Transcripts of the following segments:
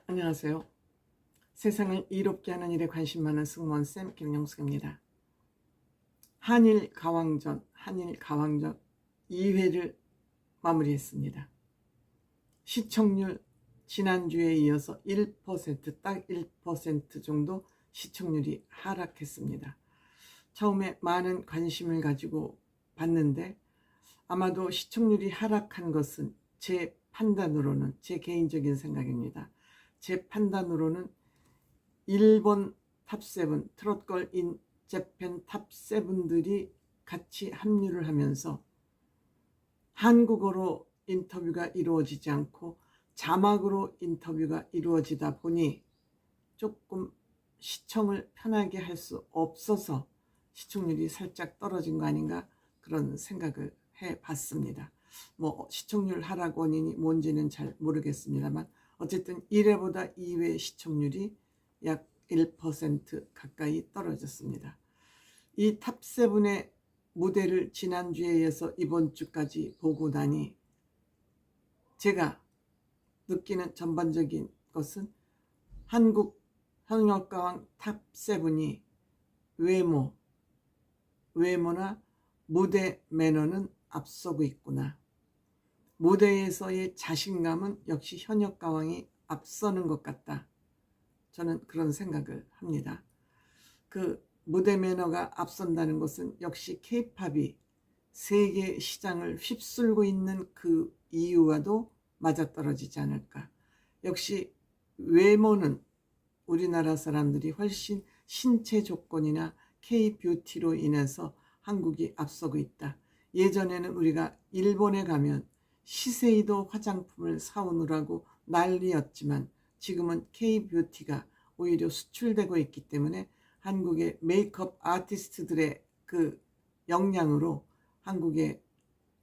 안녕하세요. 세상을 이롭게 하는 일에 관심 많은 승무원쌤 김영숙입니다. 한일 가왕전 2회를 마무리했습니다. 시청률 지난주에 이어서 1%, 딱 1% 정도 시청률이 하락했습니다. 처음에 많은 관심을 가지고 봤는데 아마도 시청률이 하락한 것은 제 판단으로는, 제 개인적인 생각입니다. 제 판단으로는 일본 탑7, 트롯걸 인 재팬 탑7들이 같이 합류를 하면서 한국어로 인터뷰가 이루어지지 않고 자막으로 인터뷰가 이루어지다 보니 조금 시청을 편하게 할 수 없어서 시청률이 살짝 떨어진 거 아닌가, 그런 생각을 해봤습니다. 시청률 하락 원인이 뭔지는 잘 모르겠습니다만 어쨌든 1회보다 2회 시청률이 약 1% 가까이 떨어졌습니다. 이 탑7의 무대를 지난주에 이어서 이번 주까지 보고 나니 제가 느끼는 전반적인 것은 한국 현역가왕 탑7이 외모나 무대 매너는 앞서고 있구나. 무대에서의 자신감은 역시 현역가왕이 앞서는 것 같다. 저는 그런 생각을 합니다. 그 무대 매너가 앞선다는 것은 역시 K-팝이 세계 시장을 휩쓸고 있는 그 이유와도 맞아떨어지지 않을까. 역시 외모는 우리나라 사람들이 훨씬 신체 조건이나 K-뷰티로 인해서 한국이 앞서고 있다. 예전에는 우리가 일본에 가면 시세이도 화장품을 사오느라고 난리였지만 지금은 K-뷰티가 오히려 수출되고 있기 때문에 한국의 메이크업 아티스트들의 그 역량으로 한국의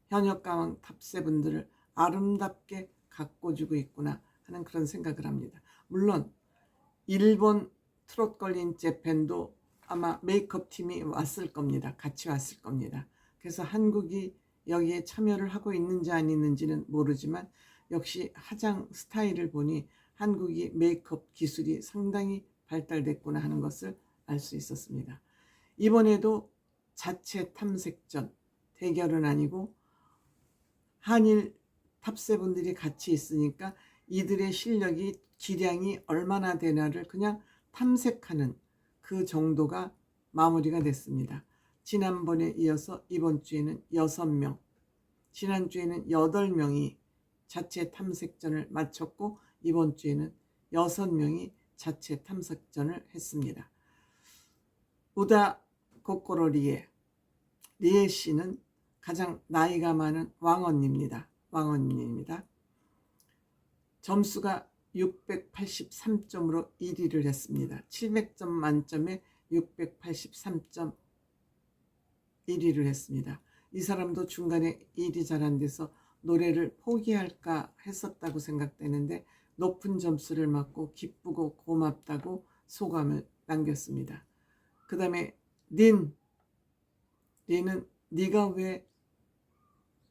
현역가왕 탑7들을 아름답게 가꿔주고 있구나 하는 그런 생각을 합니다. 물론 일본 트롯 걸린 재팬도 아마 메이크업 팀이 왔을 겁니다. 같이 왔을 겁니다. 그래서 한국이 여기에 참여를 하고 있는지 안 있는지는 모르지만 역시 화장 스타일을 보니 한국이 메이크업 기술이 상당히 발달됐구나 하는 것을 알 수 있었습니다. 이번에도 자체 탐색전, 대결은 아니고 한일 탑7들이 같이 있으니까 이들의 실력이 기량이 얼마나 되나를 그냥 탐색하는 그 정도가 마무리가 됐습니다. 지난번에 이어서 이번 주에는 6명, 지난주에는 8명이 자체 탐색전을 마쳤고 이번 주에는 6명이 자체 탐색전을 했습니다. 우다 코코로 리에 씨는 가장 나이가 많은 왕언니입니다. 점수가 683점으로 1위를 했습니다. 700점 만점에 683점 1위를 했습니다. 이 사람도 중간에 일이 잘 안 돼서 노래를 포기할까 했었다고 생각되는데 높은 점수를 받고 기쁘고 고맙다고 소감을 남겼습니다. 그 다음에 린은 네가 왜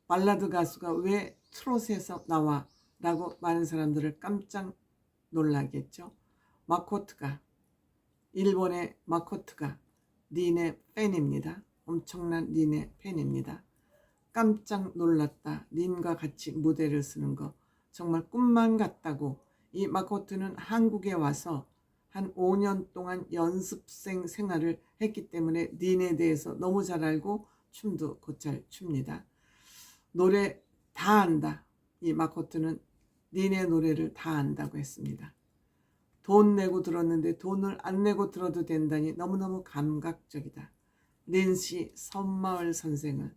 발라드 가수가 왜 트롯에서 나와? 라고 많은 사람들을 깜짝 놀라겠죠. 일본의 마코트가 린의 팬입니다. 엄청난 린의 팬입니다. 깜짝 놀랐다. 린과 같이 무대를 쓰는 거 정말 꿈만 같다고. 이 마코트는 한국에 와서 한 5년 동안 연습생 생활을 했기 때문에 린에 대해서 너무 잘 알고 춤도 곧잘 춥니다. 노래 다 안다. 이 마코트는 린의 노래를 다 안다고 했습니다. 돈 내고 들었는데 돈을 안 내고 들어도 된다니 너무너무 감각적이다. 린씨 섬마을 선생을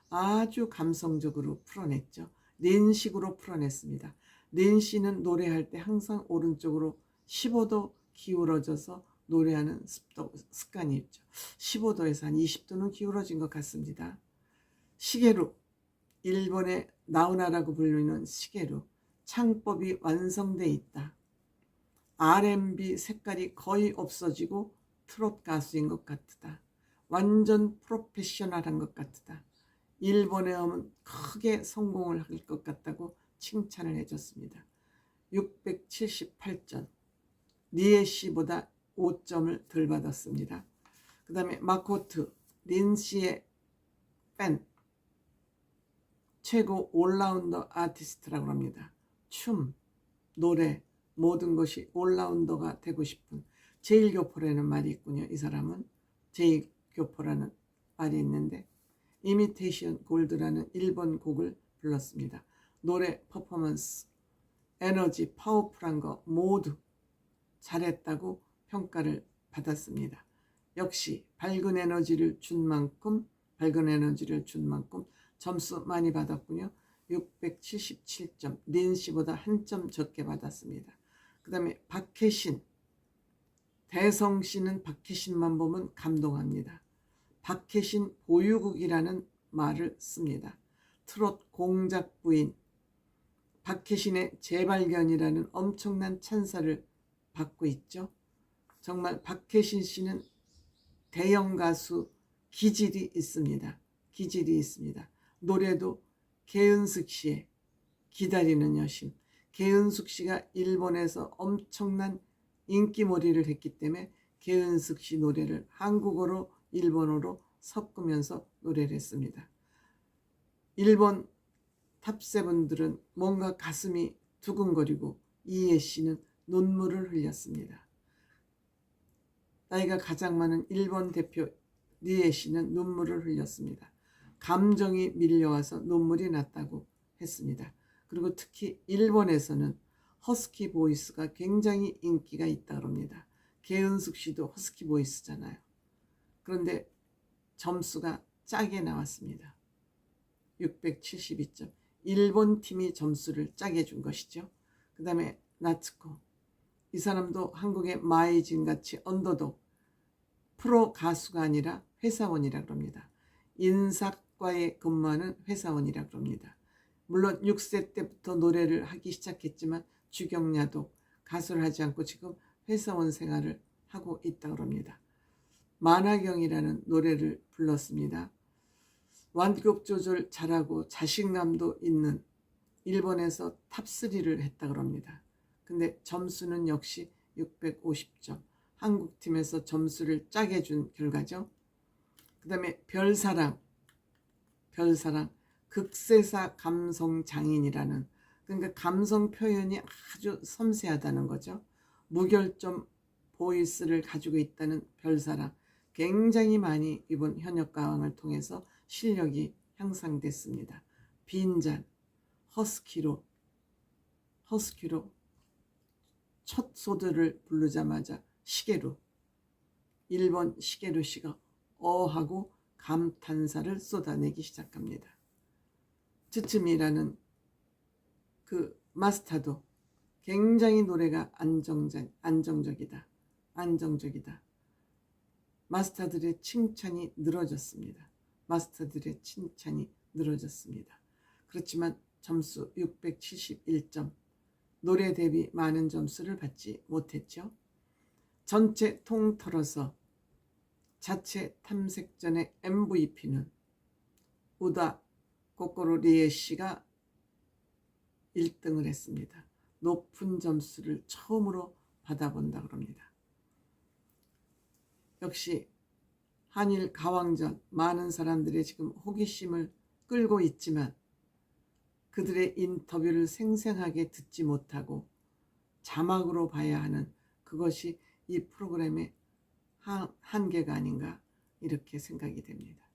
아주 감성적으로 풀어냈죠. 린식으로 풀어냈습니다. 린씨는 노래할 때 항상 오른쪽으로 15도 기울어져서 노래하는 습관이 있죠. 15도에서 한 20도는 기울어진 것 같습니다. 시게루, 일본의 나우나라고 불리는 시게루, 창법이 완성돼 있다. R&B 색깔이 거의 없어지고 트롯 가수인 것 같다. 완전 프로페셔널한 것 같다. 일본에 오면 크게 성공을 할 것 같다고 칭찬을 해줬습니다. 678점. 리에 씨보다 5점을 덜 받았습니다. 그 다음에 마코트, 린 씨의 팬, 최고 올라운더 아티스트라고 합니다. 춤, 노래, 모든 것이 올라운더가 되고 싶은 제일교포라는 말이 있군요. 이 사람은 제일교포라는 말이 있는데 이미테이션 골드라는 일본 곡을 불렀습니다. 노래, 퍼포먼스, 에너지, 파워풀한 거 모두 잘했다고 평가를 받았습니다. 역시 밝은 에너지를 준 만큼 점수 많이 받았군요. 677점, 린 씨보다 한 점 적게 받았습니다. 그 다음에 박혜신, 대성 씨는 박혜신만 보면 감동합니다. 박혜신 보유국이라는 말을 씁니다. 트롯 공작 부인, 박혜신의 재발견이라는 엄청난 찬사를 받고 있죠. 정말 박혜신 씨는 대형 가수 기질이 있습니다. 노래도 개은숙 씨의 기다리는 여심. 개은숙 씨가 일본에서 엄청난 인기몰이를 했기 때문에 개은숙 씨 노래를 한국어로 일본어로 섞으면서 노래를 했습니다. 일본 탑세븐들은 뭔가 가슴이 두근거리고 이해 씨는 눈물을 흘렸습니다. 나이가 가장 많은 일본 대표 리에 씨는 눈물을 흘렸습니다. 감정이 밀려와서 눈물이 났다고 했습니다. 그리고 특히 일본에서는 허스키 보이스가 굉장히 인기가 있다고 합니다. 개은숙 씨도 허스키 보이스잖아요. 그런데 점수가 짜게 나왔습니다. 672점. 일본 팀이 점수를 짜게 준 것이죠. 그 다음에 나츠코. 이 사람도 한국의 마이진 같이 언더독, 프로 가수가 아니라 회사원이라고 합니다. 인사과에 근무하는 회사원이라고 합니다. 물론 6세 때부터 노래를 하기 시작했지만 주경야독, 가수를 하지 않고 지금 회사원 생활을 하고 있다고 합니다. 만화경이라는 노래를 불렀습니다. 완급 조절 잘하고 자신감도 있는 일본에서 탑3를 했다고 합니다. 근데 점수는 역시 650점. 한국팀에서 점수를 짜게 준 결과죠. 그 다음에 별사랑, 극세사 감성 장인이라는, 그러니까 감성 표현이 아주 섬세하다는 거죠. 무결점 보이스를 가지고 있다는 별사랑, 굉장히 많이 이번 현역가왕을 통해서 실력이 향상됐습니다. 빈잔, 허스키로 첫 소들을 부르자마자 시게루, 일본 시게루 씨가 어하고 감탄사를 쏟아내기 시작합니다. 츠츠미라는 그 마스타도 굉장히 노래가 안정적이다. 마스터들의 칭찬이 늘어졌습니다. 그렇지만 점수 671점, 노래 대비 많은 점수를 받지 못했죠. 전체 통틀어서 자체 탐색전의 MVP는 우다 코코로 리에 씨가 1등을 했습니다. 높은 점수를 처음으로 받아본다고 합니다. 역시 한일 가왕전, 많은 사람들의 지금 호기심을 끌고 있지만 그들의 인터뷰를 생생하게 듣지 못하고 자막으로 봐야 하는 그것이 이 프로그램의 한계가 아닌가 이렇게 생각이 됩니다.